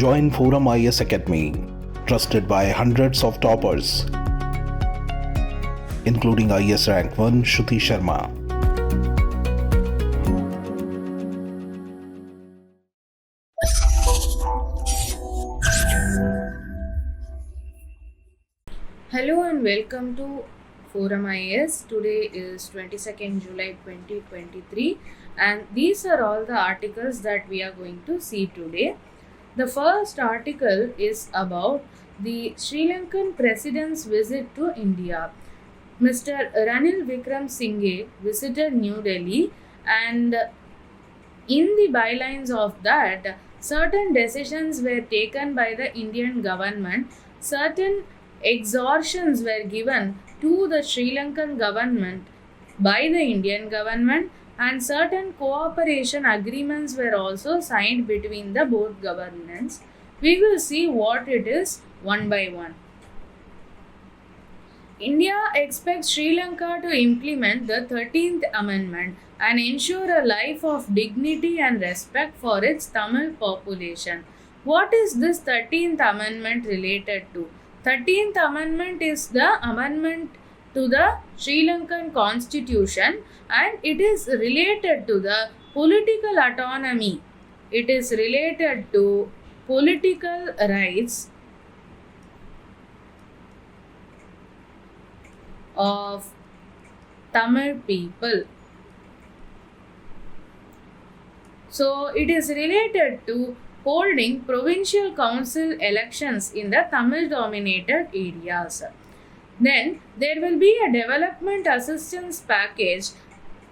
Join ForumIAS Academy, trusted by hundreds of toppers, including IAS Rank 1 𝐂𝐡𝐚𝐬𝐫𝐢𝐻𝐵. Hello and welcome to ForumIAS. Today is 22nd July 2023 and these are all the articles that we are going to see today. The first article is about the Sri Lankan President's visit to India. Mr. Ranil Wickremesinghe visited New Delhi, and in the bylines of that, certain decisions were taken by the Indian government, certain exhortations were given to the Sri Lankan government by the Indian government, and certain cooperation agreements were also signed between the both governments. We will see what it is one by one. India expects Sri Lanka to implement the 13th Amendment and ensure a life of dignity and respect for its Tamil population. What is this 13th Amendment related to? 13th Amendment is the amendment to the Sri Lankan Constitution, and it is related to the political autonomy. It is related to political rights of Tamil people. So it is related to holding provincial council elections in the Tamil dominated areas. Then there will be a development assistance package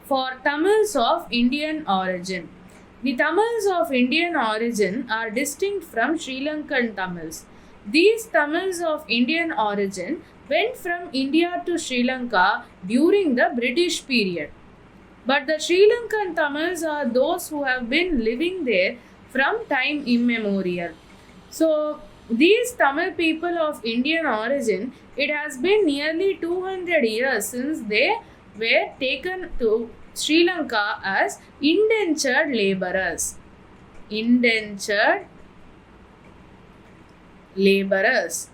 for Tamils of Indian origin. The Tamils of Indian origin are distinct from Sri Lankan Tamils. These Tamils of Indian origin went from India to Sri Lanka during the British period. But the Sri Lankan Tamils are those who have been living there from time immemorial. So these Tamil people of Indian origin, it has been nearly 200 years since they were taken to Sri Lanka as indentured labourers. Indentured labourers.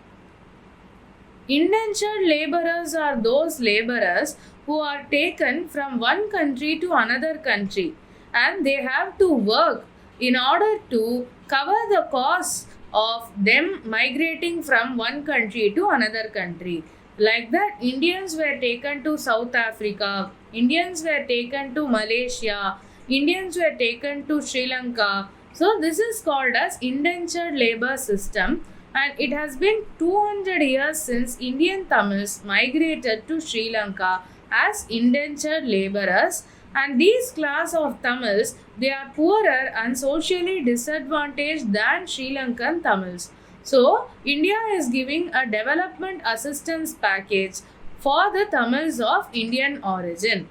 Indentured labourers are those labourers who are taken from one country to another country, and they have to work in order to cover the costs of them migrating from one country to another country. Like that, Indians were taken to South Africa, Indians were taken to Malaysia, Indians were taken to Sri Lanka. So this is called as indentured labour system, and it has been 200 years since Indian Tamils migrated to Sri Lanka as indentured labourers. And these class of Tamils, they are poorer and socially disadvantaged than Sri Lankan Tamils. So, India is giving a development assistance package for the Tamils of Indian origin.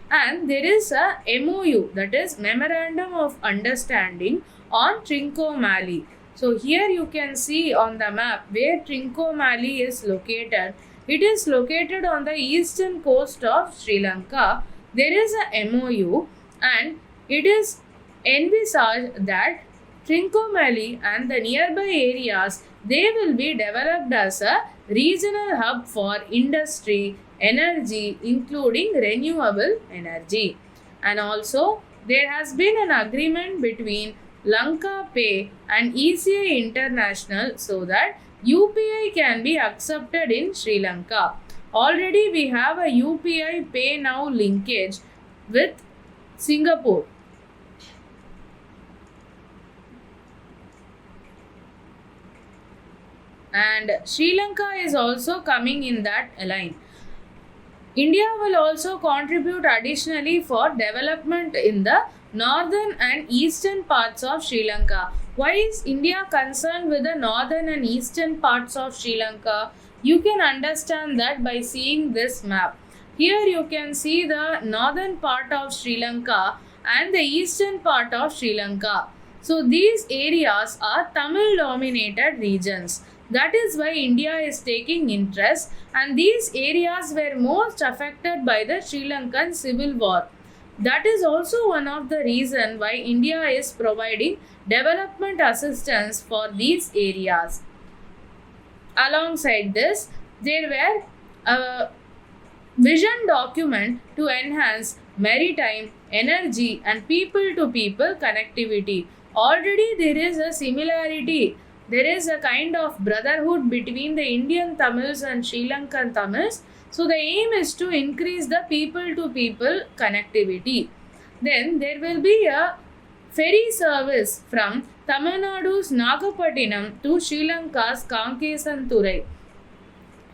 And there is a MOU, that is Memorandum of Understanding on Trincomalee. So, here you can see on the map where Trincomalee is located. It is located on the eastern coast of Sri Lanka. There is a MOU, and it is envisaged that Trincomalee and the nearby areas, they will be developed as a regional hub for industry, energy, including renewable energy. And also there has been an agreement between Lanka Pay and ECI International so that UPI can be accepted in Sri Lanka. Already we have a UPI Pay Now linkage with Singapore. And Sri Lanka is also coming in that line. India will also contribute additionally for development in the northern and eastern parts of Sri Lanka. Why is India concerned with the northern and eastern parts of Sri Lanka? You can understand that by seeing this map. Here you can see the northern part of Sri Lanka and the eastern part of Sri Lanka. So these areas are Tamil dominated regions. That is why India is taking interest, and these areas were most affected by the Sri Lankan civil war. That is also one of the reasons why India is providing development assistance for these areas. Alongside this, there were a vision document to enhance maritime, energy and people-to-people connectivity. Already there is a similarity. There is a kind of brotherhood between the Indian Tamils and Sri Lankan Tamils. So the aim is to increase the people-to-people connectivity. Then there will be a ferry service from Tamil Nadu's Nagapattinam to Sri Lanka's 𝐂𝐡𝐚𝐧𝐧𝐞𝐥.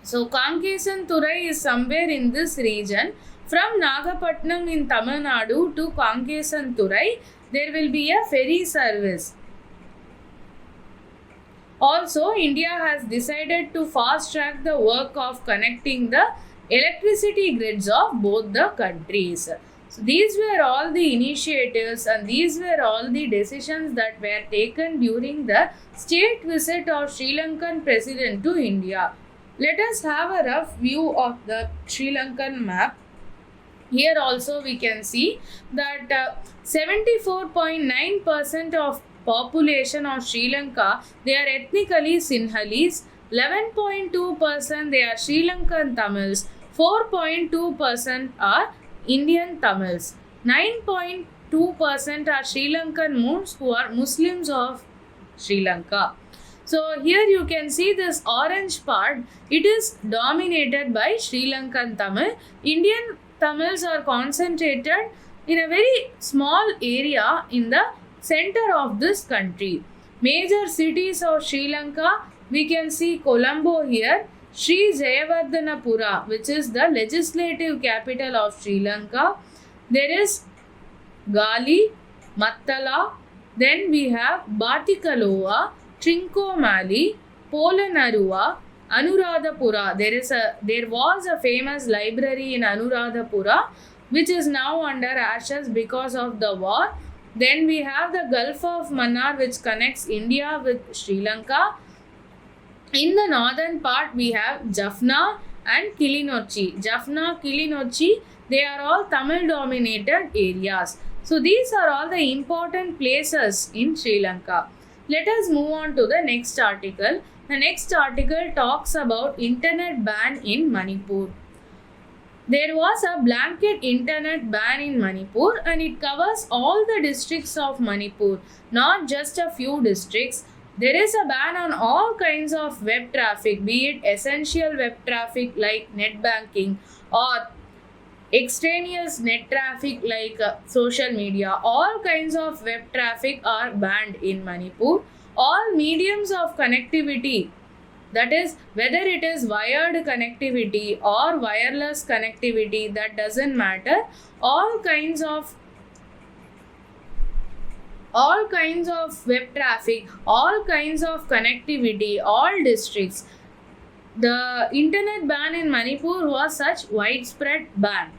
So 𝐂𝐡𝐚𝐧𝐴 is somewhere in this region. From Nagapattinam in Tamil Nadu to 𝐂𝐡𝐴 there will be a ferry service. Also, India has decided to fast track the work of connecting the electricity grids of both the countries. So these were all the initiatives and these were all the decisions that were taken during the state visit of Sri Lankan President to India. Let us have a rough view of the Sri Lankan map. Here also we can see that 74.9% of population of Sri Lanka, they are ethnically Sinhalese, 11.2% they are Sri Lankan Tamils, 4.2% are Indian Tamils, 9.2% are Sri Lankan Moons who are Muslims of Sri Lanka. So here you can see this orange part, it is dominated by Sri Lankan Tamil. Indian Tamils are concentrated in a very small area in the center of this country. Major cities of Sri Lanka, we can see Colombo here, Sri Jayawardenapura, which is the legislative capital of Sri Lanka. There is Gali, Mattala, then we have Batikaloa, Trincomalee, Polonnaruwa, Anuradhapura. There was a famous library in Anuradhapura which is now under ashes because of the war. Then we have the Gulf of Mannar which connects India with Sri Lanka. In the northern part we have Jaffna and Kilinochchi. Jaffna, Kilinochchi, they are all Tamil dominated areas. So these are all the important places in Sri Lanka. Let us move on to the next article. The next article talks about internet ban in Manipur. There was a blanket internet ban in Manipur and it covers all the districts of Manipur, not just a few districts. There is a ban on all kinds of web traffic, be it essential web traffic like net banking or extraneous net traffic like social media. All kinds of web traffic are banned in Manipur. All mediums of connectivity, that is whether it is wired connectivity or wireless connectivity, that doesn't matter. All kinds of web traffic, all kinds of connectivity, all districts. The internet ban in Manipur was such widespread ban.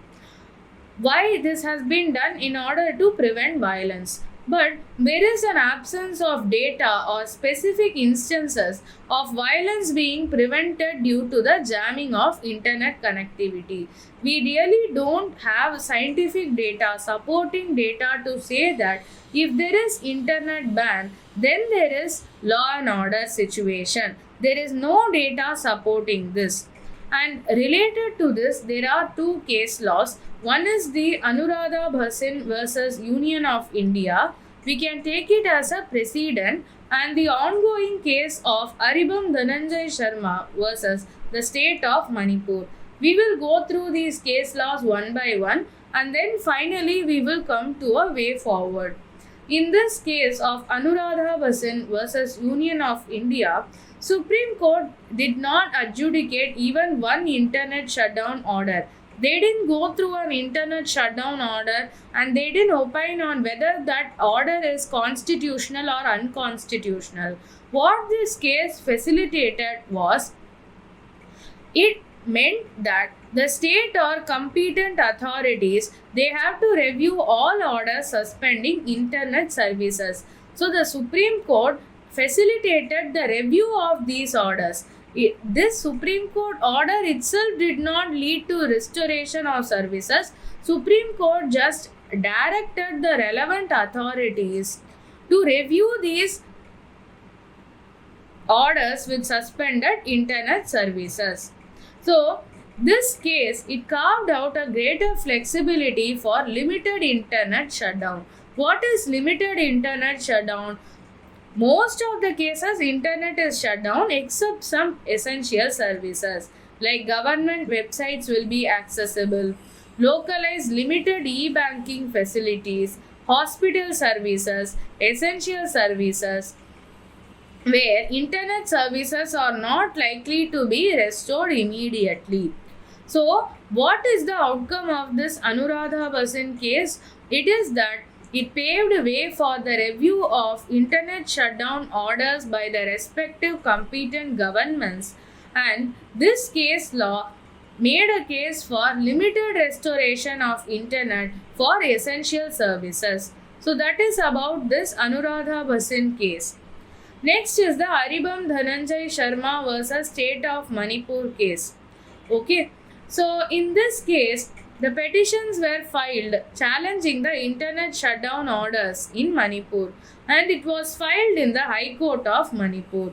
Why this has been done? In order to prevent violence. But there is an absence of data or specific instances of violence being prevented due to the jamming of internet connectivity. We really don't have scientific data, supporting data to say that if there is internet ban, then there is law and order situation. There is no data supporting this. And related to this, there are two case laws. One is the Anuradha Bhasin versus Union of India. We can take it as a precedent, and the ongoing case of Aribam Dhananjay Sharma versus the state of Manipur. We will go through these case laws one by one and then finally we will come to a way forward. In this case of Anuradha Bhasin versus Union of India, Supreme Court did not adjudicate even one internet shutdown order. They didn't go through an internet shutdown order and they didn't opine on whether that order is constitutional or unconstitutional. What this case facilitated was, it meant that the state or competent authorities, they have to review all orders suspending internet services. So the Supreme Court facilitated the review of these orders. This Supreme Court order itself did not lead to restoration of services. Supreme Court just directed the relevant authorities to review these orders with suspended internet services. So, this case, it carved out a greater flexibility for limited internet shutdown. What is limited internet shutdown? Most of the cases, internet is shut down except some essential services like government websites will be accessible, localized limited e-banking facilities, hospital services, essential services, where internet services are not likely to be restored immediately. So, what is the outcome of this Anuradha Basin case? It is that it paved way for the review of internet shutdown orders by the respective competent governments, and this case law made a case for limited restoration of internet for essential services. So, that is about this Anuradha Basin case. Next is the Aribam Dhananjay Sharma versus State of Manipur case. Okay, so in this case, the petitions were filed challenging the internet shutdown orders in Manipur, and it was filed in the High Court of Manipur.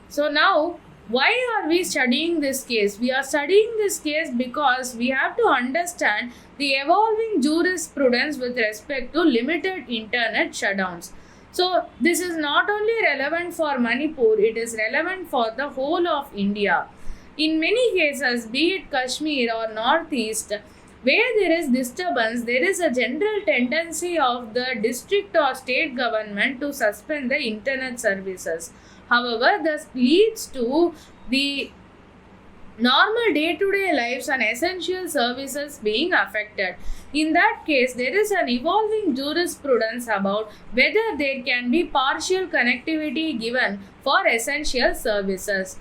So now, why are we studying this case? We are studying this case because we have to understand the evolving jurisprudence with respect to limited internet shutdowns. So, this is not only relevant for Manipur, it is relevant for the whole of India. In many cases, be it Kashmir or Northeast, where there is disturbance, there is a general tendency of the district or state government to suspend the internet services. However, this leads to the normal day-to-day lives and essential services being affected. In that case, there is an evolving jurisprudence about whether there can be partial connectivity given for essential services.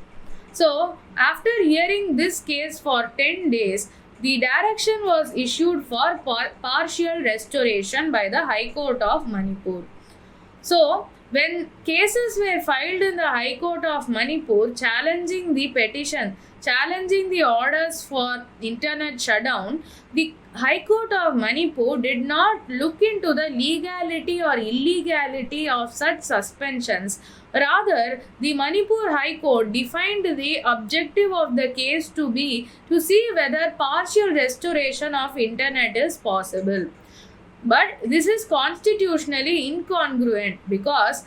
So, after hearing this case for 10 days, the direction was issued for partial restoration by the High Court of Manipur. So, when cases were filed in the High Court of Manipur challenging the petition, challenging the orders for internet shutdown, the High Court of Manipur did not look into the legality or illegality of such suspensions. Rather, the Manipur High Court defined the objective of the case to be to see whether partial restoration of internet is possible. But this is constitutionally incongruent because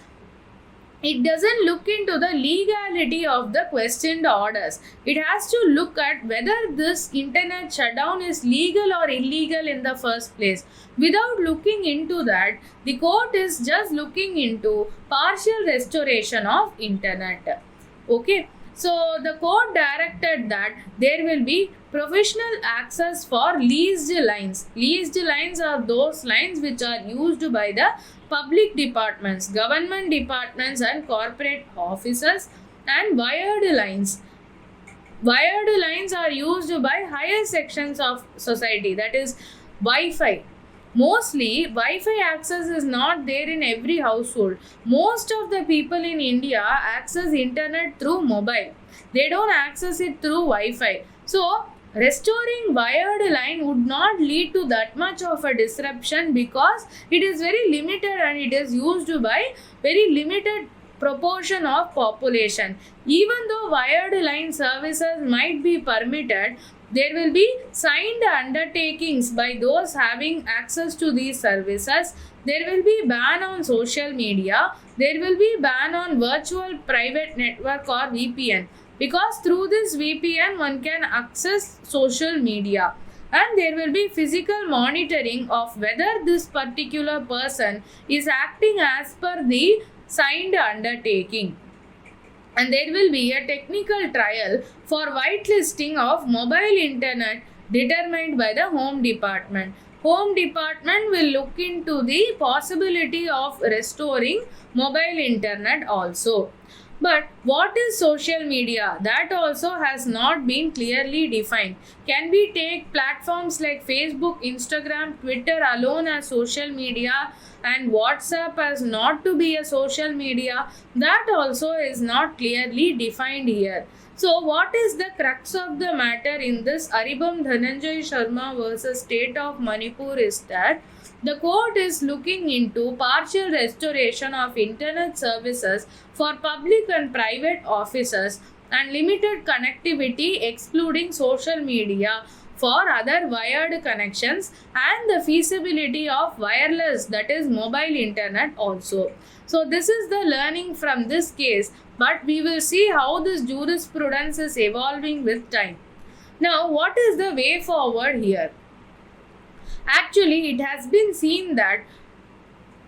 it doesn't look into the legality of the questioned orders. It has to look at whether this internet shutdown is legal or illegal in the first place. Without looking into that, the court is just looking into partial restoration of internet. Okay. So, the court directed that there will be professional access for leased lines. Leased lines are those lines which are used by the public departments, government departments and corporate offices, and wired lines. Wired lines are used by higher sections of society, that is Wi-Fi. Mostly, Wi-Fi access is not there in every household. Most of the people in India access internet through mobile. They don't access it through Wi-Fi. So, restoring wired line would not lead to that much of a disruption because it is very limited and it is used by very limited proportion of population. Even though wired line services might be permitted, there will be signed undertakings by those having access to these services. There will be ban on social media. There will be ban on virtual private network or VPN, because through this VPN one can access social media, and there will be physical monitoring of whether this particular person is acting as per the signed undertaking. And there will be a technical trial for whitelisting of mobile internet determined by the Home Department. Home Department will look into the possibility of restoring mobile internet also. But what is social media? That also has not been clearly defined. Can we take platforms like Facebook, Instagram, Twitter alone as social media and WhatsApp as not to be a social media? That also is not clearly defined here. So what is the crux of the matter in this 𝐒𝐻𝐵𝐻𝐵 Sharma versus State of Manipur is that the court is looking into partial restoration of internet services for public and private offices and limited connectivity excluding social media for other wired connections and the feasibility of wireless, that is mobile internet also. So this is the learning from this case, but we will see how this jurisprudence is evolving with time. Now, what is the way forward here? Actually, it has been seen that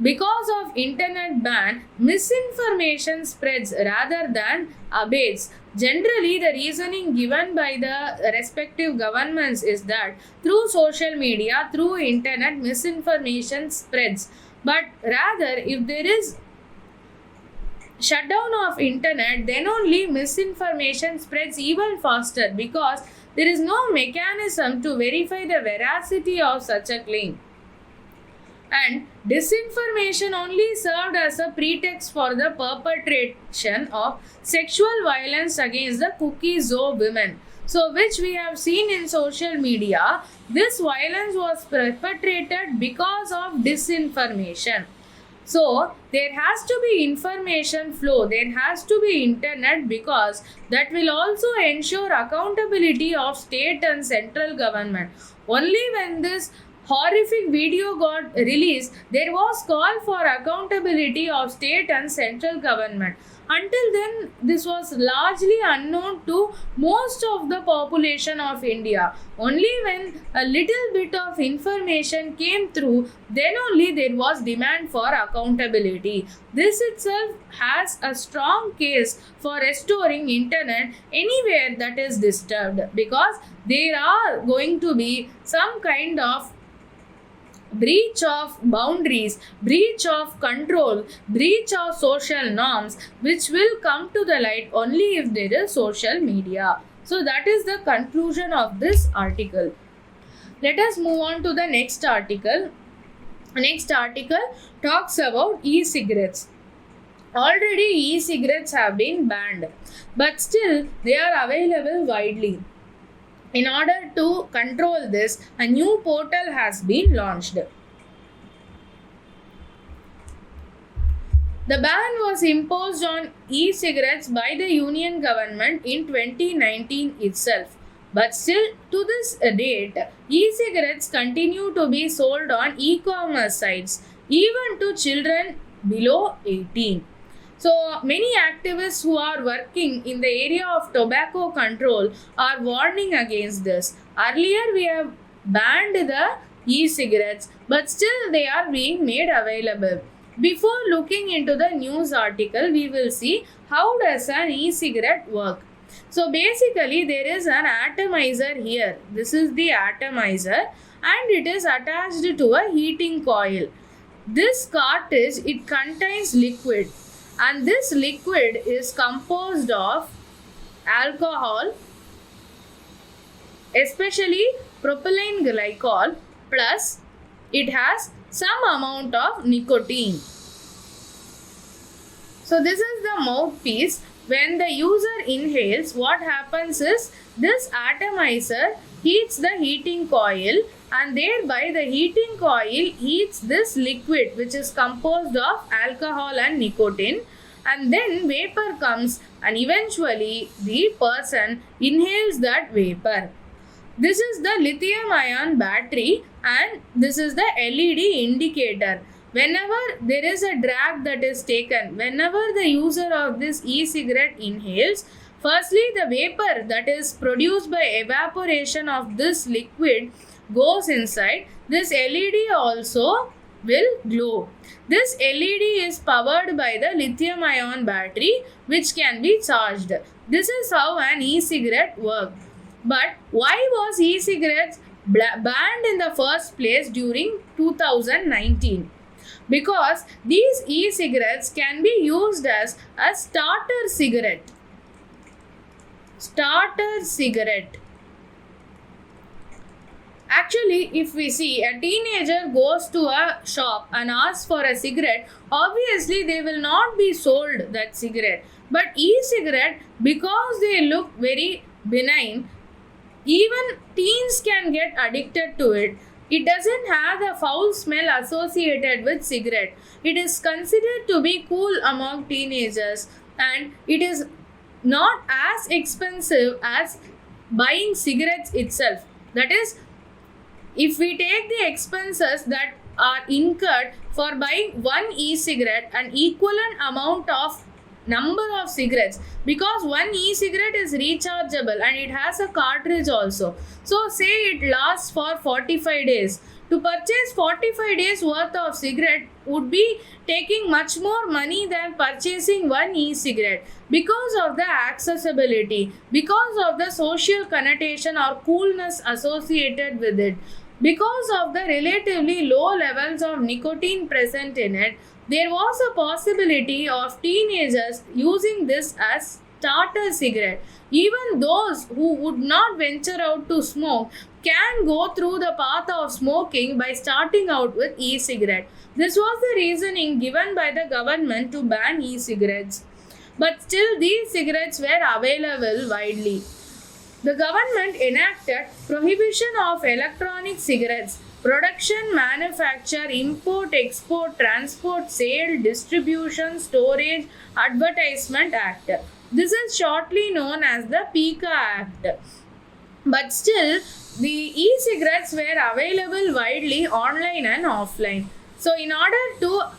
because of internet ban, misinformation spreads rather than abates. Generally, the reasoning given by the respective governments is that through social media, through internet, misinformation spreads. But rather, if there is shutdown of internet, then only misinformation spreads even faster because there is no mechanism to verify the veracity of such a claim. And disinformation only served as a pretext for the perpetration of sexual violence against the 𝐒𝐡𝐚𝐧𝐧𝐞𝐥 women. So, which we have seen in social media, this violence was perpetrated because of disinformation. So, there has to be information flow, there has to be internet because that will also ensure accountability of state and central government. Only when this horrific video got released, there was call for accountability of state and central government. Until then, this was largely unknown to most of the population of India. Only when a little bit of information came through, then only there was demand for accountability. This itself has a strong case for restoring internet anywhere that is disturbed, because there are going to be some kind of breach of boundaries, breach of control, breach of social norms, which will come to the light only if there is social media. So that is the conclusion of this article. Let us move on to the next article. Next article talks about e-cigarettes. Already e-cigarettes have been banned, but still they are available widely. In order to control this, a new portal has been launched. The ban was imposed on e-cigarettes by the Union government in 2019 itself. But still, to this date, e-cigarettes continue to be sold on e-commerce sites, even to children below 18. So, many activists who are working in the area of tobacco control are warning against this. Earlier, we have banned the e-cigarettes, but still they are being made available. Before looking into the news article, we will see how does an e-cigarette work. So, basically, there is an atomizer here. This is the atomizer and it is attached to a heating coil. This cartridge, it contains liquid. And this liquid is composed of alcohol, especially propylene glycol, plus it has some amount of nicotine. So this is the mouthpiece. When the user inhales, what happens is this atomizer heats the heating coil, and thereby the heating coil heats this liquid which is composed of alcohol and nicotine, and then vapor comes and eventually the person inhales that vapor. This is the lithium ion battery and this is the LED indicator. Whenever there is a drag that is taken, whenever the user of this e-cigarette inhales, firstly the vapor that is produced by evaporation of this liquid goes inside. This LED also will glow. This LED is powered by the lithium ion battery which can be charged. This is how an e-cigarette works. But why was e-cigarettes banned in the first place during 2019? because these e-cigarettes can be used as a starter cigarette. Starter cigarette. Actually, if we see a teenager goes to a shop and asks for a cigarette, obviously they will not be sold that cigarette. But e-cigarette, because they look very benign, even teens can get addicted to it. It doesn't have the foul smell associated with cigarette. It is considered to be cool among teenagers, and it is not as expensive as buying cigarettes itself. That is, if we take the expenses that are incurred for buying one e-cigarette, an equivalent amount of number of cigarettes, because one e-cigarette is rechargeable and it has a cartridge also. So say it lasts for 45 days. To purchase 45 days worth of cigarette would be taking much more money than purchasing one e-cigarette, because of the accessibility, because of the social connotation or coolness associated with it, because of the relatively low levels of nicotine present in it. There was a possibility of teenagers using this as starter cigarette. Even those who would not venture out to smoke can go through the path of smoking by starting out with e-cigarette. This was the reasoning given by the government to ban e-cigarettes. But still these cigarettes were available widely. The government enacted prohibition of electronic cigarettes, production, manufacture, import, export, transport, sale, distribution, storage, advertisement act. This is shortly known as the PICA Act. But still, the e-cigarettes were available widely online and offline. So in order to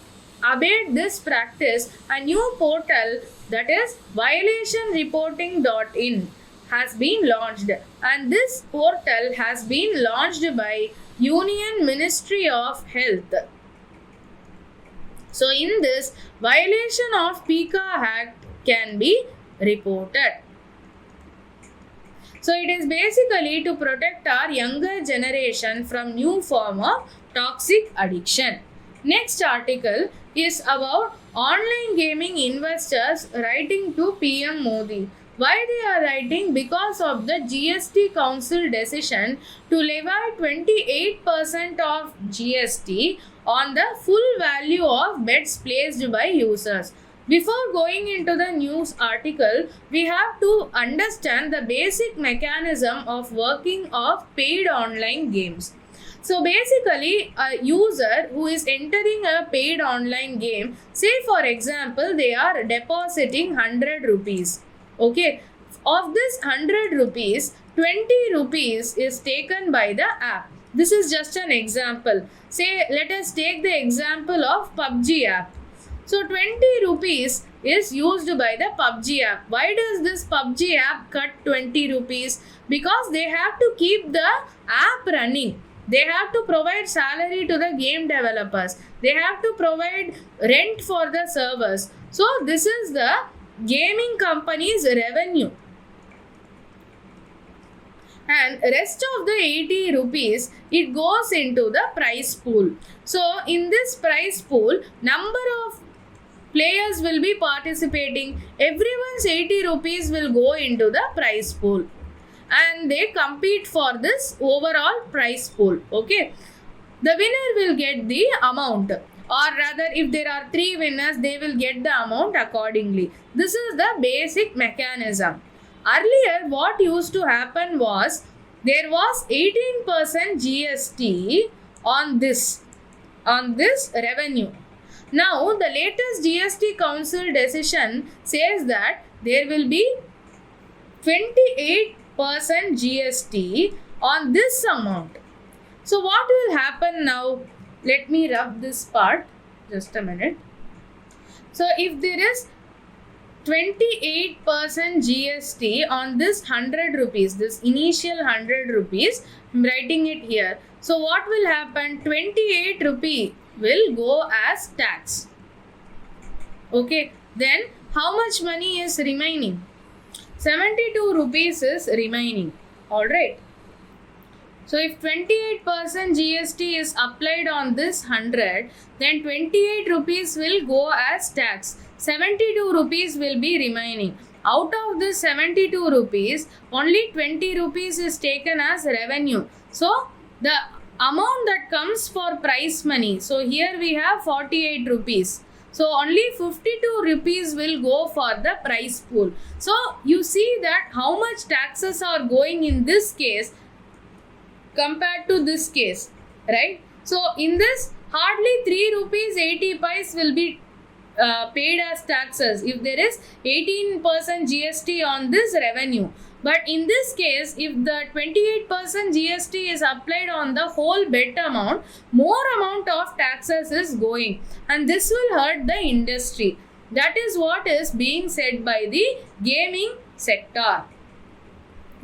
abate this practice, a new portal, that is violationreporting.in, has been launched, and this portal has been launched by Union Ministry of Health. So in this, violation of PICA Act can be reported. So it is basically to protect our younger generation from new form of toxic addiction. Next article is about online gaming investors writing to PM Modi. Why they are writing? Because of the GST Council decision to levy 28% of GST on the full value of bets placed by users. Before going into the news article, we have to understand the basic mechanism of working of paid online games. So basically, a user who is entering a paid online game, say for example, they are depositing 100 rupees. Okay, of this 100 rupees, 20 rupees is taken by the app. This is just an example. Say, let us take the example of PUBG app. So 20 rupees is used by the PUBG app. Why does this PUBG app cut 20 rupees? Because they have to keep the app running. They have to provide salary to the game developers. They have to provide rent for the servers. So this is the gaming company's revenue, and rest of the 80 rupees, it goes into the prize pool. So in this prize pool, number of players will be participating. Everyone's 80 rupees will go into the prize pool, and they compete for this overall prize pool. Okay, the winner will get the amount, or rather if there are 3 winners, they will get the amount accordingly. This is the basic mechanism. Earlier what used to happen was, there was 18% GST on this revenue. Now the latest GST Council decision says that there will be 28% GST on this amount. So what will happen now? Let me rub this part, just a minute. So if there is 28% GST on this 100 rupees, this initial 100 rupees, I am writing it here. So what will happen? 28 rupee will go as tax. Okay, then how much money is remaining? 72 rupees is remaining. Alright. So if 28% GST is applied on this 100, then 28 rupees will go as tax. 72 rupees will be remaining. Out of this 72 rupees, only 20 rupees is taken as revenue. So the amount that comes for prize money, so here we have 48 rupees. So only 52 rupees will go for the prize pool. So you see that how much taxes are going in this case compared to this case, right? So in this, hardly 3 rupees 80 paise will be paid as taxes if there is 18% GST on this revenue. But in this case, if the 28% GST is applied on the whole bet amount, more amount of taxes is going, and this will hurt the industry. That is what is being said by the gaming sector.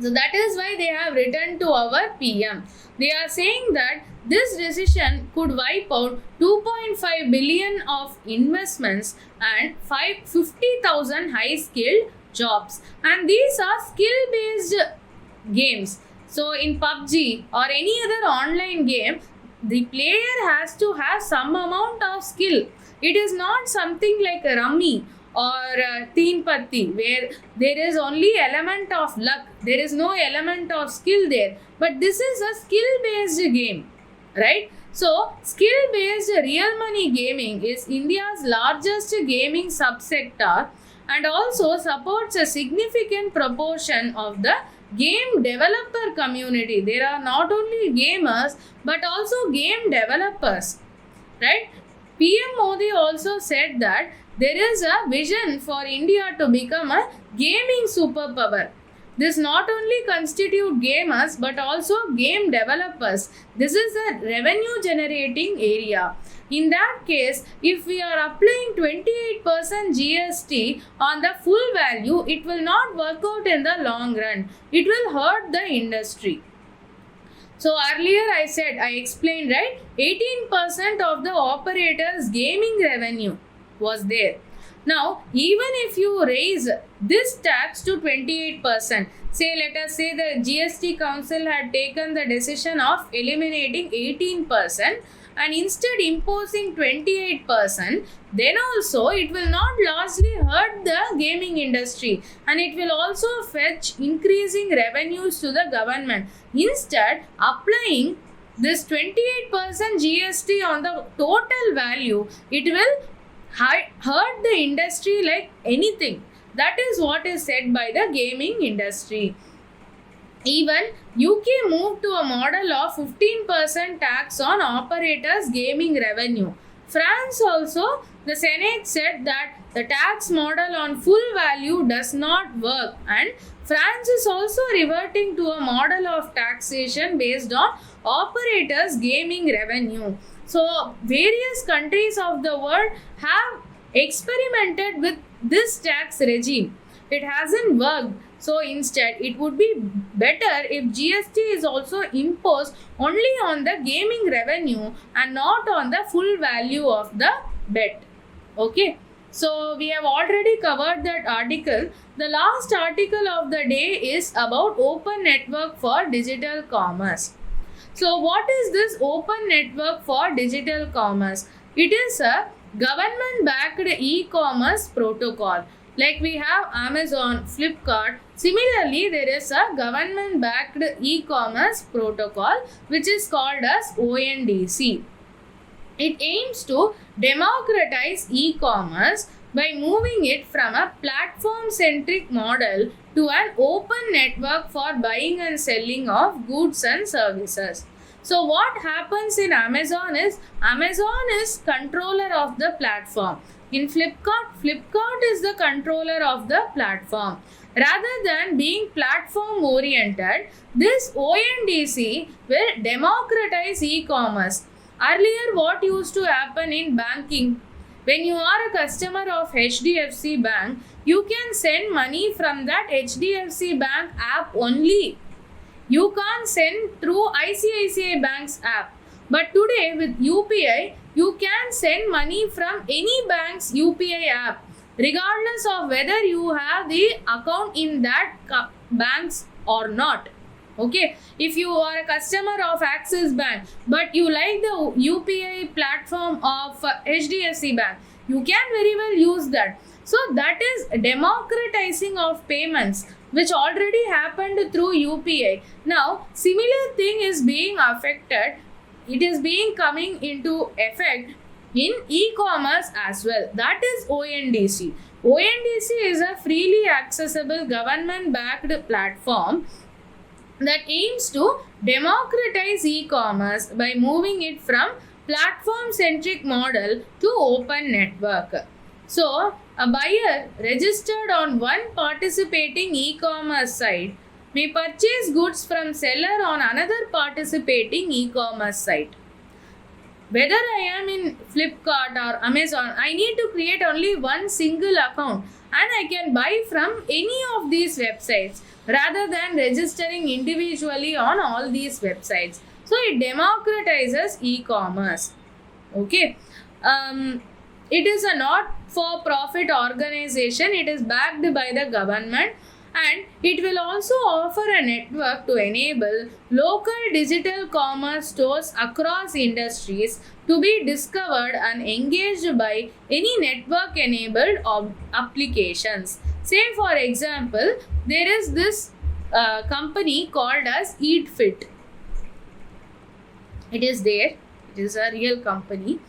So that is why they have written to our PM. They are saying that this decision could wipe out 2.5 billion of investments and 50,000 high-skilled jobs. And these are skill-based games. So in PUBG or any other online game, the player has to have some amount of skill. It is not something like a rummy or teen patti where there is only element of luck. There is no element of skill there. But this is a skill-based game, right? So skill-based real money gaming is India's largest gaming subsector and also supports a significant proportion of the game developer community. There are not only gamers but also game developers, right? PM Modi also said that there is a vision for India to become a gaming superpower. This not only constitute gamers but also game developers. This is a revenue generating area. In that case, if we are applying 28% GST on the full value, it will not work out in the long run. It will hurt the industry. So earlier I explained, right? 18% of the operators' gaming revenue was there. Now, even if you raise this tax to 28%, let us say the GST Council had taken the decision of eliminating 18% and instead imposing 28%, then also it will not largely hurt the gaming industry and it will also fetch increasing revenues to the government. Instead, applying this 28% GST on the total value, it will hurt the industry like anything. That is what is said by the gaming industry. Even UK moved to a model of 15% tax on operators' gaming revenue. France also, the Senate said that the tax model on full value does not work, and France is also reverting to a model of taxation based on operators' gaming revenue. So various countries of the world have experimented with this tax regime. It hasn't worked. So instead, it would be better if GST is also imposed only on the gaming revenue and not on the full value of the bet. Okay. So we have already covered that article. The last article of the day is about Open Network for Digital Commerce. So what is this Open Network for Digital Commerce? It is a government-backed e-commerce protocol. Like we have Amazon, Flipkart. Similarly, there is a government-backed e-commerce protocol which is called as ONDC. It aims to democratize e-commerce by moving it from a platform-centric model to an open network for buying and selling of goods and services. So what happens in Amazon is controller of the platform. In Flipkart is the controller of the platform. Rather than being platform oriented, this ONDC will democratize e-commerce. Earlier, what used to happen in banking? When you are a customer of HDFC Bank, you can send money from that HDFC Bank app only. You can't send through ICICI Bank's app. But today with UPI, you can send money from any bank's UPI app, regardless of whether you have the account in that banks or not. Okay, if you are a customer of Axis Bank but you like the UPI platform of HDFC Bank, you can very well use that. So that is democratizing of payments, which already happened through UPI. Now similar thing is being affected, it is being coming into effect in e-commerce as well. That is ONDC. ONDC is a freely accessible government-backed platform that aims to democratize e-commerce by moving it from platform-centric model to open network. So, a buyer registered on one participating e-commerce site may purchase goods from seller on another participating e-commerce site. Whether I am in Flipkart or Amazon, I need to create only one single account and I can buy from any of these websites rather than registering individually on all these websites. So it democratizes e-commerce. Okay. It is a not-for-profit organization. It is backed by the government, and it will also offer a network to enable local digital commerce stores across industries to be discovered and engaged by any network-enabled applications. Say for example, there is this company called as EatFit. It is there. It is a real company.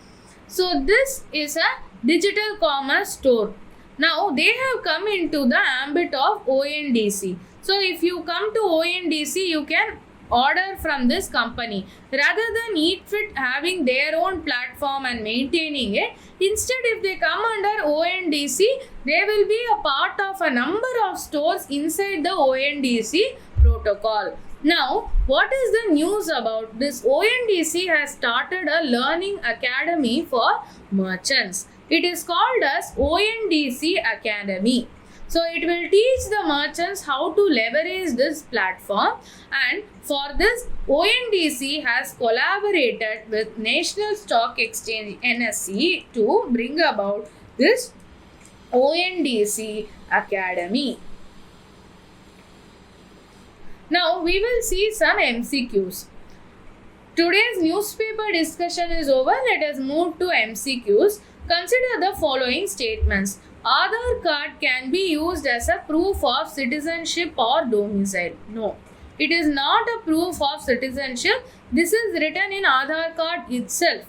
So this is a digital commerce store. Now they have come into the ambit of ONDC. So if you come to ONDC, you can order from this company. Rather than EatFit having their own platform and maintaining it, instead if they come under ONDC, they will be a part of a number of stores inside the ONDC protocol. Now, what is the news about this? ONDC has started a learning academy for merchants. It is called as ONDC Academy. So it will teach the merchants how to leverage this platform, and for this ONDC has collaborated with National Stock Exchange NSE to bring about this ONDC Academy. Now we will see some MCQs. Today's newspaper discussion is over. Let us move to MCQs. Consider the following statements. Aadhaar card can be used as a proof of citizenship or domicile. No, it is not a proof of citizenship. This is written in Aadhaar card itself.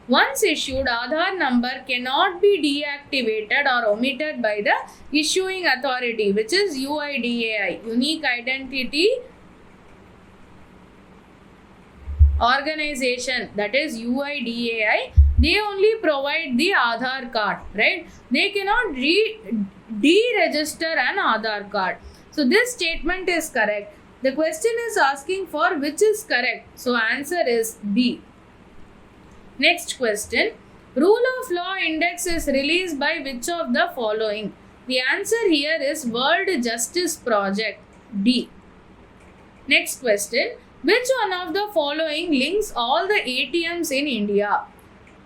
Once issued, Aadhaar number cannot be deactivated or omitted by the issuing authority, which is UIDAI, Unique Identity Organization, that is UIDAI. They only provide the Aadhaar card, right? They cannot deregister an Aadhaar card. So this statement is correct. The question is asking for which is correct. So answer is B. Next question. Rule of Law Index is released by which of the following? The answer here is World Justice Project, D. Next question. Which one of the following links all the ATMs in India?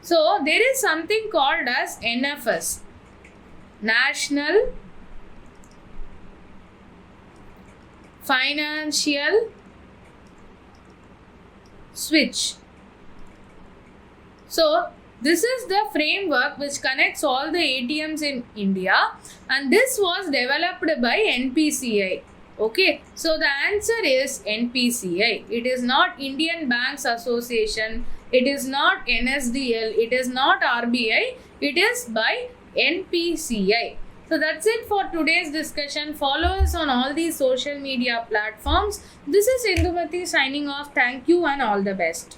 So there is something called as NFS, National Financial Switch. So this is the framework which connects all the ATMs in India, and this was developed by NPCI. Okay, so the answer is NPCI. It is not Indian Banks Association, it is not NSDL, it is not RBI, it is by NPCI. So that's it for today's discussion. Follow us on all these social media platforms. This is 𝐂𝐡𝐚𝐬𝐫𝐢 signing off. Thank you and all the best.